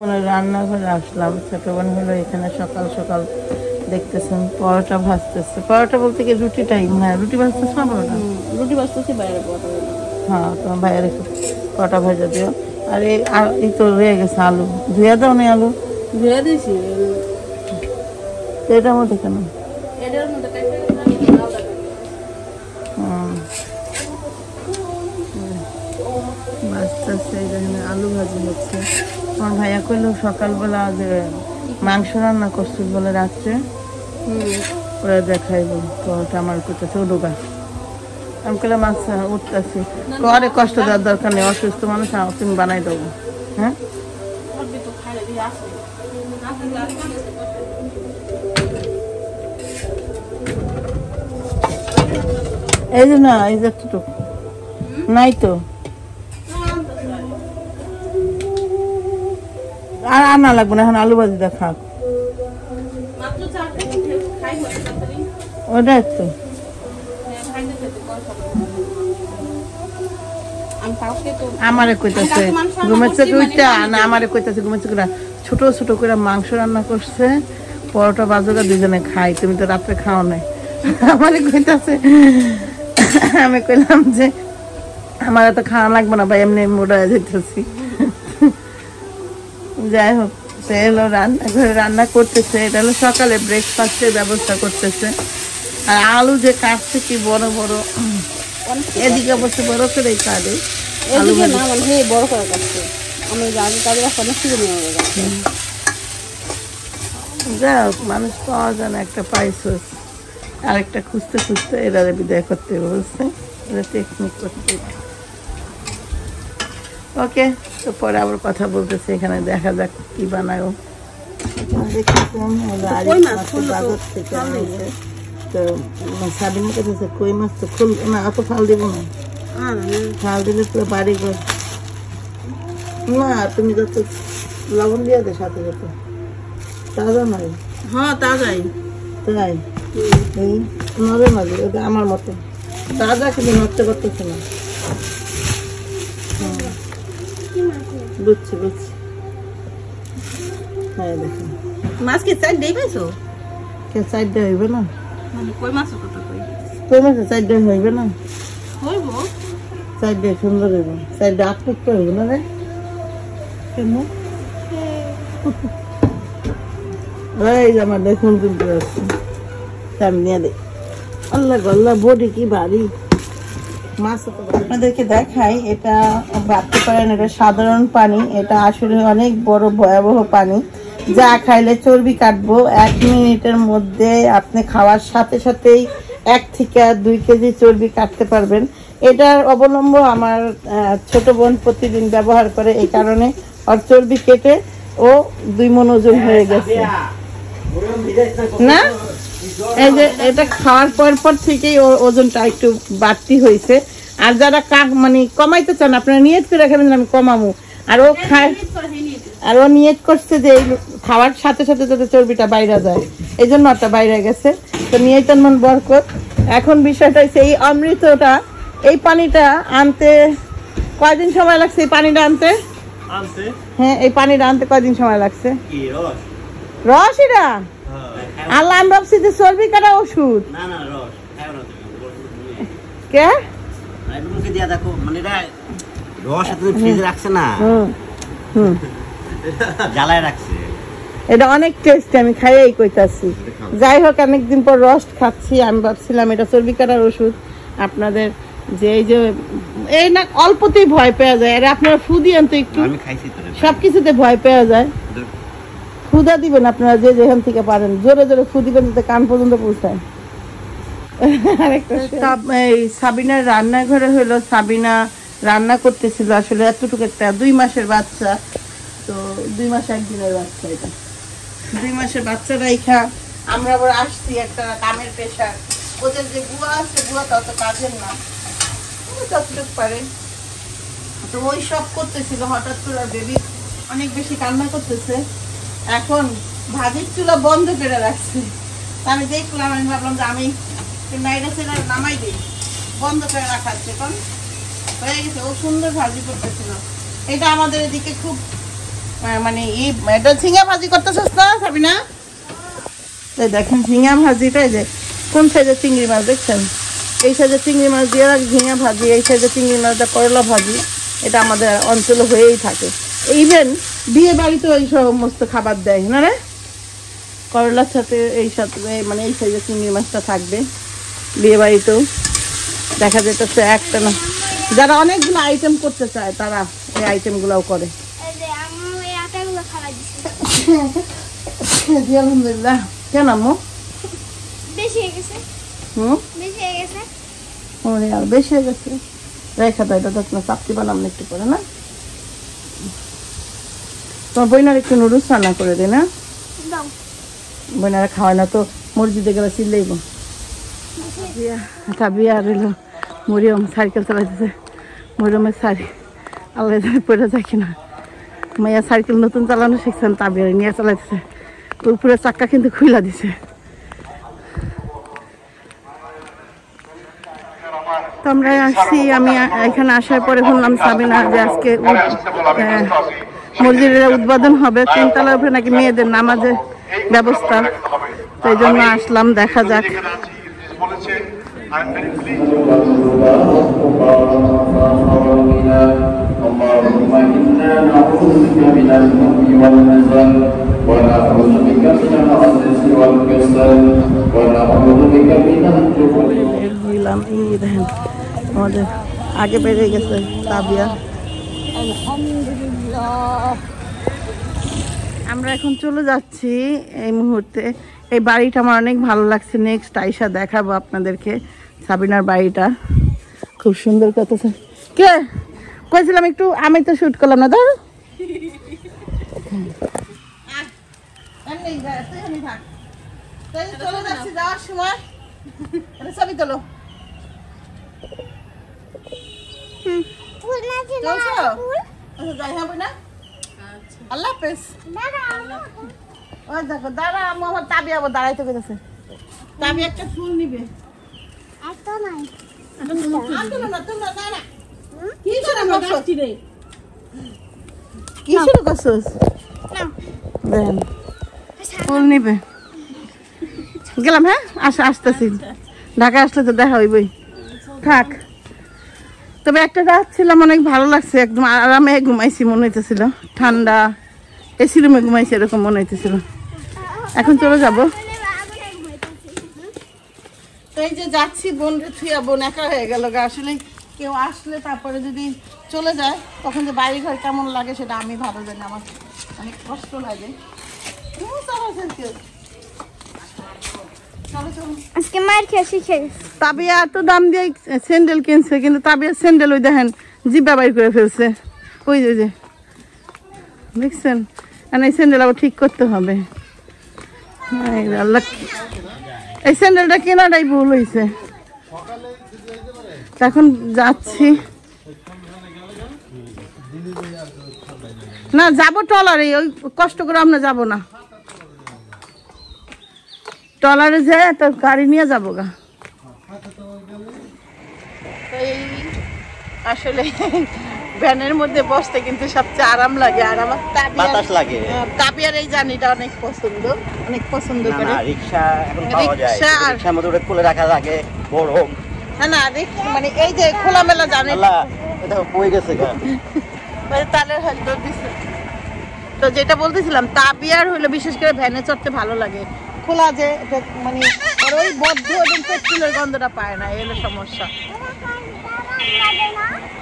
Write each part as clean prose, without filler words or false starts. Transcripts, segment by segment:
রান্নাঘরে আসলাম। ছোট বোন হলো এখানে সকাল সকাল দেখতেছেন পরোটা ভাজতেছে। পরোটা বলতে কি রুটি টাইম? হ্যাঁ, রুটি ভাজতেছে না পরোটা? রুটি ভাজতেছি বাইরে পরোটা। হ্যাঁ, তোমার ভাইয়ের একটু পরোটা ভাজা দিও। আর এই তো রয়ে গেছে আলু, ধুয়ে দাও নি আলু? ধুয়ে দিয়েছি। এটার মধ্যে কেন? এটার মধ্যে ভাজতেছে, এখানে আলু ভাজি হচ্ছে। আমার ভাইয়া কইলো সকালবেলা যে মাংস রান্না করছিল বলে রাত্রে, ওরা দেখাইব পরোটা আমার করতেছে ওডোগা। আমি কইলাম আচ্ছা উঠতেছি। করে কষ্ট দেওয়ার দরকার নেই, অসুস্থ মানুষ, তুমি বানাই দেবো। হ্যাঁ, এই যে না, এই যে এতটুকু নাই তো, আর আনা লাগবে না, এখন আলু ভাজি দেখা ওটা একটু আমারে কইতাছে ঘুমের চোখে উঠটা না, আমারে কইতাছে ঘুমের চোখে ছোট ছোট করে মাংস রান্না করছে, পরোটা বাজুকা দুজনে খাই, তুমি তো রাত্রে খাও নাই। আমারে কইতাছে, আমি কইলাম যে আমার তো খাওয়া লাগবে না ভাই, এমনি মোটা যেতেছি। যাই হোক, সে হলো রান্নাঘরে রান্না করতেছে, এটা হলো সকালে ব্রেকফাস্টের ব্যবস্থা করতেছে। আর আলু যে কাটছে কি বড় বড়, এদিকে অবশ্য বড় করে কাটে, এদিকে না মানে বড় করে কাটছে। আমি আগে কাজে রাখতে অনেক সুযোগ নিয়ে যাচ্ছি। যাই হোক, মানুষ পাওয়া যায় না, একটা পাইছে আরেকটা খুঁজতে খুঁজতে এরা বিদায় করতে বলছে, এটা টেকনিক করতে। ওকে, তো পরে আবার কথা বলতেছে, এখানে দেখা যাক কি বানায়। তো সাবিনের কাছে কই মাছ তো খুল না, অত ফাল দিব না, ফাল দিলে তো বাড়ি ঘর না। তুমি যত লবণ দিয়ে দে সাথে সাথে, তাজা নয়? হ্যাঁ তাজাই। তাই নবে মাঝে ওটা আমার মতো তাজা, কিন্তু নষ্ট করতেছে না। বুঝছি বুঝছি। হ্যাঁ দেখুন, মাছ কি চার দেই পাইছো? কে চারটা হইবে না? কই মাছ কথা কই? কই মাছ চারটা হইবে না? হইব, চারটা সুন্দর হইব, চারটা আকৃষ্ট হইব না রে। কেন এই যে আমার দেখুন তুলতে যাচ্ছি, আমি নিয়ে দেই। আল্লাহ গল্লা বডি কি ভারী। মাছ আপনাদেরকে দেখাই, এটা ভাবতে পারেন এটা সাধারণ পানি, এটা আসলে অনেক বড় ভয়াবহ পানি, যা খাইলে চর্বি কাটবো। 1 মিনিটের মধ্যে আপনি খাওয়ার সাথে সাথেই 1 থেকে 2 কেজি চর্বি কাটতে পারবেন। এটার অবলম্ব আমার ছোট বোন প্রতিদিন ব্যবহার করে, এই কারণে ওর চর্বি কেটে ও 2 মণ ওজন হয়ে গেছে না। এই যে এটা খাওয়ার পর থেকেই ওর ওজনটা একটু বাড়তি হয়েছে। আর যারা মানে কমাইতে চান, আপনারা নিয়ত করে রাখবেন আমি কমাবো, আর ও খায়, আর ও নিয়ত করছে যে খাওয়ার সাথে সাথে যাতে চর্বিটা বাইরে যায়, এই জন্য ওটা বাইরে গেছে। তো নিয়তন মন বরকত। এখন বিষয়টা হচ্ছে এই অমৃতটা, এই পানিটা আনতে কয়দিন সময় লাগছে? এই পানিটা আনতে, হ্যাঁ এই পানিটা আনতে কয়দিন সময় লাগছে? রস এটা? আল্লাহ, আমি ভাবছি যে চর্বি কাটা ওষুধ। কে দেখো মানে রস ফ্রিজে রাখছে না, জ্বালায় রাখছে, এটা অনেক টেস্ট, আমি খাইয়েই কইতাছি। যাই হোক, অনেকদিন পর রস খাচ্ছি, আমি ভাবছিলাম এটা চর্বি কাটার ওষুধ। আপনাদের যে এই যে এই না অল্পতেই ভয় পাওয়া যায়, আর আপনারা ফু দিয়েন তো একটু, সবকিছুতে ভয় পাওয়া যায়। ফুদা দিবেন আপনারা যে যেখান থেকে পারেন, জোরে জোরে ফু দিবেন যাতে কান পর্যন্ত পৌঁছায়। এই সাবিনার রান্নাঘরে হলো, সাবিনা রান্না করতেছিল আসলে এতটুকু একটা 2 মাসের বাচ্চা, তো 2 মাস 1 দিনের বাচ্চা, এটা 2 মাসের বাচ্চা রাইখা আমরা আবার আসছি একটা কামের পেশা। ওদের যে বুয়া আছে, বুয়া তাও তো কাজের না, যতটুকু পারে, তো ওই সব করতেছিল। হঠাৎ করে বেবি অনেক বেশি কান্না করতেছে, এখন ভাজির চুলা বন্ধ করে রাখছি। আমি দেখলাম, আমি ভাবলাম যে আমি নাইরা সেটা নামাই দিই, বন্ধ করে রাখাচ্ছে, কারণ হয়ে গেছে। ও সুন্দর ভাজি করতেছিল, এটা আমাদের এদিকে খুব মানে এটা ঝিঙা ভাজি করতেছিস না সাবিনা? এই দেখেন ঝিঙা ভাজিটা, এই যে কোন সাইজের চিংড়ি মাছ দেখছেন, এই সাইজের চিংড়ি মাছ দিয়ে ঝিঙা ভাজি, এই সাইজের চিংড়ি মাছ দিয়ে করলা ভাজি, এটা আমাদের অঞ্চলে হয়েই থাকে। ইভেন বিয়ে বাড়িতেও এই সমস্ত খাবার দেয় না রে, করলার সাথে এই সাথে মানে এই সাইজের চিংড়ি মাছটা থাকবে বিয়ে বাড়িতেও দেখা যেতেছে। একটা না, যারা অনেকগুলো আইটেম করতে চায় তারা এই আইটেমগুলোও করে। আলহামদুলিল্লাহ। কেন আম্মু বেশি হয়ে গেছে? বেশি হয়ে গেছে? ওরে আর বেশি হয়ে গেছে, রেখা দাও, এটা তো চাপটি বানাম না একটু করে না। তোমার বইনার একটু নুডলস রান্না করে দে না, বইনারা খাওয়ায় না তো, মসজিদে গেলে চিল্লাইব। তাবিয়া আর এলো মরিয়ম সাইকেল চালাইতেছে, মরিয়মের শাড়ি আল্লাহ পড়ে যায় কিনা। মাইয়া সাইকেল নতুন চালানো শিখছেন, তাবিয়া নিয়ে চালাইতেছে, উপরে চাক্কা কিন্তু খুইলা দিছে। তো আমরা আসছি, আমি এখানে আসার পরে শুনলাম সাবিনা যে আজকে মসজিদের উদ্বোধন হবে, তিনতলার উপরে নাকি মেয়েদের নামাজের ব্যবস্থা, তো এই জন্য আসলাম, দেখা যাক। اللهم إنا نعوذ بك من الهم والحزن ونعوذ بك من العجز والكسل ونعوذ بك من الجبن। আমাদের আগে বেড়ে গেছে তাবিয়া। আলহামদুলিল্লাহ। আমরা এখন চলে যাচ্ছি এই মুহূর্তে। এই বাড়িটা আমার অনেক ভালো লাগছে, নেক্সট আইসা দেখাবো আপনাদেরকে সাবিনার বাড়িটা, খুব সুন্দর কথা। কে কইছিলাম একটু, আমি তো শুট করলাম না, ধর যাওয়ার সময় ছবি তোলো। আল্লাহ হাফেজ। ওই দেখো দাঁড়া, আমার তাবি আবার দাঁড়াইতে গেছে, তাবি একটা ফুল নিবে। কি শুরু করছিস? ফুল নিবে, গেলাম। হ্যাঁ আসতেছি, ঢাকা আসলে তো দেখা হইবই, থাক। তবে একটা রাত ছিলাম, অনেক ভালো লাগছে, একদম আরামে ঘুমাইছি মনে হইতেছিল, ঠান্ডা এসি রুমে ঘুমাইছি এরকম মনে হইতেছিল। এখন চলে যাবো, তো এই যে যাচ্ছি, বোন রে থুয়া, বোন একা হয়ে গেল। আসলে কেউ আসলে তারপরে যদি চলে যায় তখন যে বাড়ি ঘর কেমন লাগে সেটা আমি ভালো জানি, আমার অনেক কষ্ট লাগে। আজকে মার খেয়ে শিখে গেছে। তাবিয়া এত দাম দিয়ে স্যান্ডেল কিনছে, কিন্তু তাবিয়া স্যান্ডেল ওই দেখেন জিব্বা বাইর করে ফেলছে, ওই যে দেখছেন। আর এই স্যান্ডেল আবার ঠিক করতে হবে। আল্লাহ, এই স্যান্ডেলটা কেনাটাই ভুল হয়েছে। এখন যাচ্ছি না, যাবো ট্রলারে, ওই কষ্ট করে আমরা যাবো না, ট্রলারে যায় তোর গাড়ি নিয়ে যাবো গা। আসলে ভ্যানের মধ্যে বসতে কিন্তু সবচেয়ে আরাম লাগে, আর আমার বাতাস লাগে। তাবিয়ার এই জার্নিটা অনেক পছন্দ, অনেক পছন্দ করে। রিকশা এখন পাওয়া যায়, রিকশার মধ্যে ওটা খুলে রাখা লাগে গরম। হ্যাঁ না, মানে এই যে খোলামেলা জার্নি, এটা বই গেছে গা, তাহলে হয়তো দিছে। তো যেটা বলতেছিলাম, তাবিয়ার হইলো বিশেষ করে ভ্যানে চড়তে ভালো লাগে, খোলা যে মানে ওই বদ্ধ এবং পেট্রোলের গন্ধটা পায় না, এই হলো সমস্যা।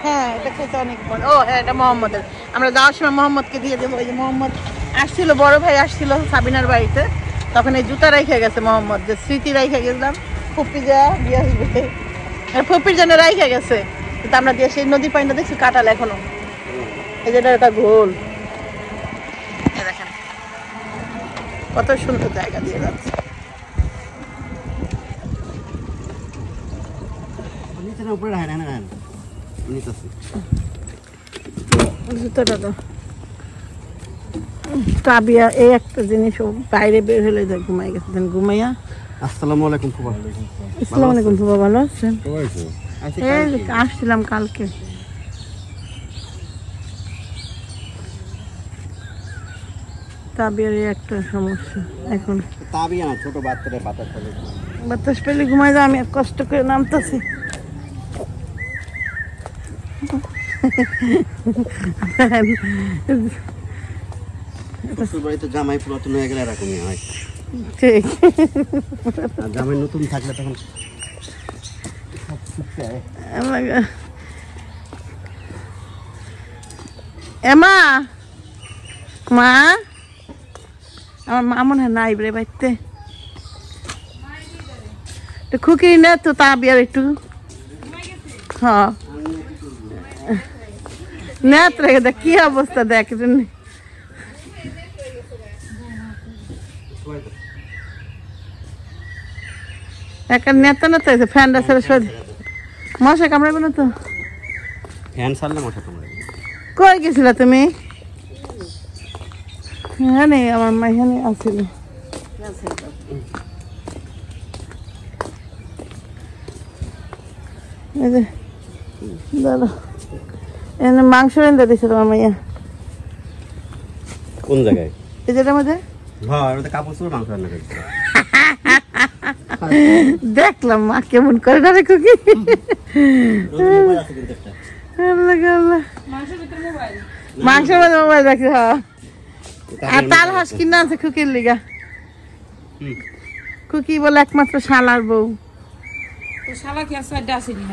হ্যাঁ এটা খেতে অনেক ভালো। ও হ্যাঁ, এটা মোহাম্মদের, আমরা যাওয়ার সময় মোহাম্মদকে দিয়ে দেবো। ওই যে মোহাম্মদ আসছিল, বড় ভাই আসছিল সাবিনার বাড়িতে, তখন এই জুতা রাইখে গেছে মোহাম্মদ, যে স্মৃতি রাইখে গেছিলাম, ফুপি যা দিয়ে আসবে, ফুপির জন্য রাইখে গেছে। কিন্তু আমরা দিয়ে সেই নদীর পানিটা দেখছি কাটাল এখনো, এই যেটা একটা ঘোল, দেখেন কত সুন্দর জায়গা দিয়ে যাচ্ছে। উপরে রাখেন, হ্যাঁ জুতোটা তো তাবিয়া এই একটা জিনিস, বাইরে বের হলে যায় ঘুমাই গেছে, ঘুমাইয়া। আসসালামু আলাইকুম ফুপা। আসসালামু আলাইকুম ফুপা, ভালো আছেন? আসছিলাম কালকে। তাবিয়ারই একটা সমস্যা এখন। তাবিয়া না, ছোট বাচ্চাদের বাতাস পেলে বাতাস পেলে ঘুমাই যায়, আমি আর কষ্ট করে নামতেছি। শ্বশুর বাড়িতে জামাই পুরাতন হয়ে গেলে এরকমই হয়। ঠিক, আর জামাই নতুন থাকলে তখন সব শিখতে হয়। এমা, মা, আমার মা মনে হয় নাই রে বাড়িতে। খুকি না তো তাবিয়ার একটু, হ্যাঁ নেত রেখে দেখ কি অবস্থা দেখ। একটা নেতা নেতা হয়েছে, ফ্যানটা ছেড়ে সরে। মশা কামড়াবে না তো? ফ্যান ছাড়লে মশা কামড়াবে। কই গেছিল তুমি? হ্যাঁ নেই, আমার মা এখানে আসছিল। এই যে দাদা এখানে মাংস রেঁধে দিছে তোমার মাইয়া। কোন জায়গায়? এই যেটার মধ্যে হ্যাঁ, ওটা কাপড় চোপড় মাংস রান্না করছে। দেখলাম মা কেমন করে না রে খুকি। মাংসের মধ্যে মোবাইল রাখছে। হ্যাঁ, আর তাল হাঁস কিনা আছে খুকির লিগা। খুকি বলে একমাত্র শালার বউ। শালা কি আছে? আড্ডা আসেনি।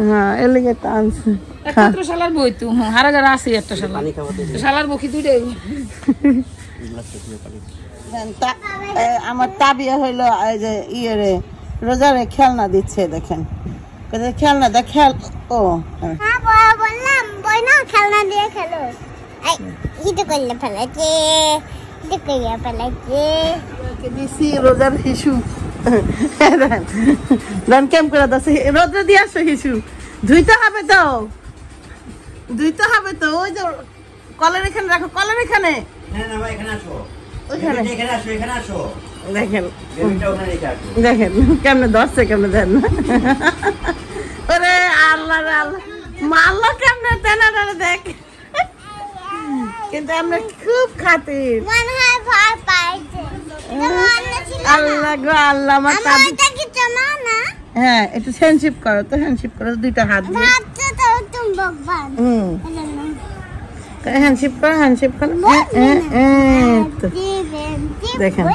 হ্যাঁ, এর লিগে তো আনছে। একমাত্র শালার বই তো হারা যারা আছে একটা শালা। শালার বকি দুইটাই। আমার তাবিয়া হইলো এই যে ইয়ে রোজারে খেলনা দিচ্ছে, দেখেন খেলনা দেখ খেল। ও বললাম বই না, খেলনা দিয়ে খেলো। এটা করলে ফেলাচ্ছে, এটা করিয়া ফেলাচ্ছে। দিছি রোজার হিসু রান কেম করে দাস রোদ্রে দিয়ে আসো হিসু। ধুইতে হবে তো, ধুইতে হবে তো। ওই যে কলের এখানে রাখো, কলের এখানে। ওইখানে দেখেন, দেখেন কেমনে ধরছে, কেমনে দেন। ওরে আল্লাহ রে আল্লাহ, মাল্লা কেমনে দেন দেখ। কিন্তু আমরা খুব খাতির। মনে হয় ভয় পাইছে। আল্লাহ গো আল্লাহ, আমার এটা কি জানো না? হ্যাঁ, একটু হ্যান্ডশিপ করো তো, হ্যান্ডশিপ করো দুইটা হাত দিয়ে। ভাবছো তো তুমি ভগবান। হ্যান্ডশিপ করো, হ্যান্ডশিপ করো। দেখেন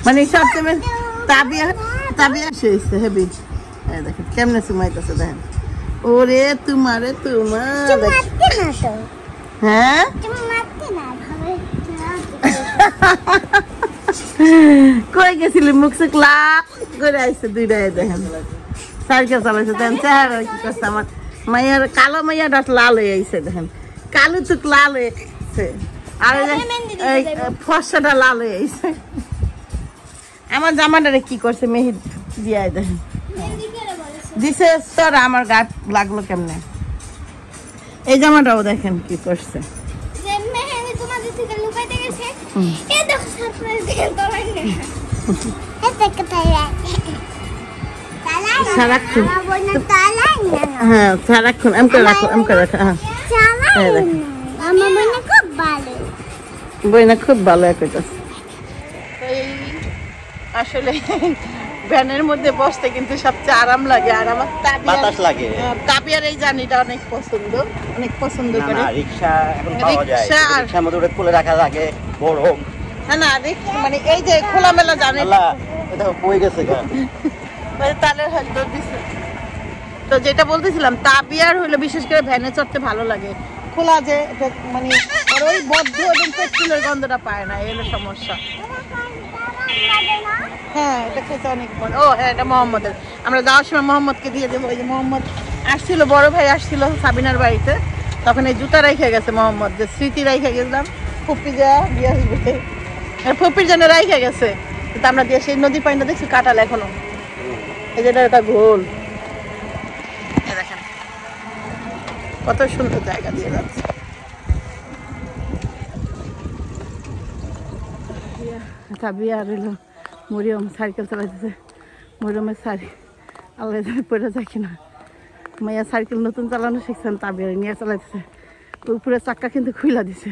মানে সবসময় তাবিয়া তাবিয়া শেষে হেবি। দেখেন কেমনে সুমাইতেছে, দেখেন। ওরে তোমারে তোমার। হ্যাঁ কই গেছিলি? মুখ চোখ লাল করে আইসে দুইটাই। দেখেন সাইকেল চালাইছে, দেখেন চেহারা কি করছে আমার মাইয়ার। কালো মাইয়াটা লাল হয়ে আইছে, দেখেন কালো চোখ লাল হয়ে আইছে, আর ফর্সাটা লাল হয়ে আইছে। আমার জামাটারে কি করছে মেহেদি দিয়ে, দেখেন দিছে তোর। আমার গায়ে লাগলো কেমনে? এই জামাটাও দেখেন কি করছে। সারাক্ষণ হ্যাঁ, সারাক্ষণ এম করে রাখো, এম করে রাখো। হ্যাঁ, বইনা খুব ভালো একটা। আসলে ভ্যানের মধ্যে বসতে কিন্তু সবচেয়ে আরাম লাগে। আর আমার বাতাস লাগে। তাবিয়ার এই জার্নিটা অনেক পছন্দ, অনেক পছন্দ করে। রিকশা এখন পাওয়া যায়, রিকশার মধ্যে ওটা খুলে রাখা লাগে গরম। হ্যাঁ না, মানে এই যে খোলামেলা জার্নি। এটা বই গেছে গা তাহলে হয়তো দিছে। তো যেটা বলতেছিলাম, তাবিয়ার হইলো বিশেষ করে ভ্যানে চড়তে ভালো লাগে। খোলা যে মানে ওই বদ্ধ এবং পেট্রোলের গন্ধটা পায় না, এই হলো সমস্যা। হ্যাঁ, এটা খেতে অনেক মজা। ও হ্যাঁ, এটা মোহাম্মদের। আমরা যাওয়ার সময় মোহাম্মদকে দিয়ে দেবো। ওই যে মোহাম্মদ আসছিল, বড় ভাই আসছিল সাবিনার বাড়িতে, তখন এই জুতা রেখে গেছে মোহাম্মদ, যে স্মৃতি রেখে গেছিলাম। ফুপি যা দিয়ে আসবে, ফুপির জন্য রেখে গেছে। কিন্তু আমরা দিয়ে সেই নদীর পানিটা দেখছি কাটাল এখনো। এই যেটা একটা ঘোল, দেখেন কত সুন্দর জায়গা দিয়ে যাচ্ছে। তাবিয়া আর এলো মরিয়ম সাইকেল চালাইতেছে। মরিয়মের সারি আল্লাহ পড়ে যায় কিনা। মাইয়া সাইকেল নতুন চালানো শিখছেন, তাবিয়া নিয়ে চালাইতেছে। উপরে চাক্কা কিন্তু খুইলা দিছে।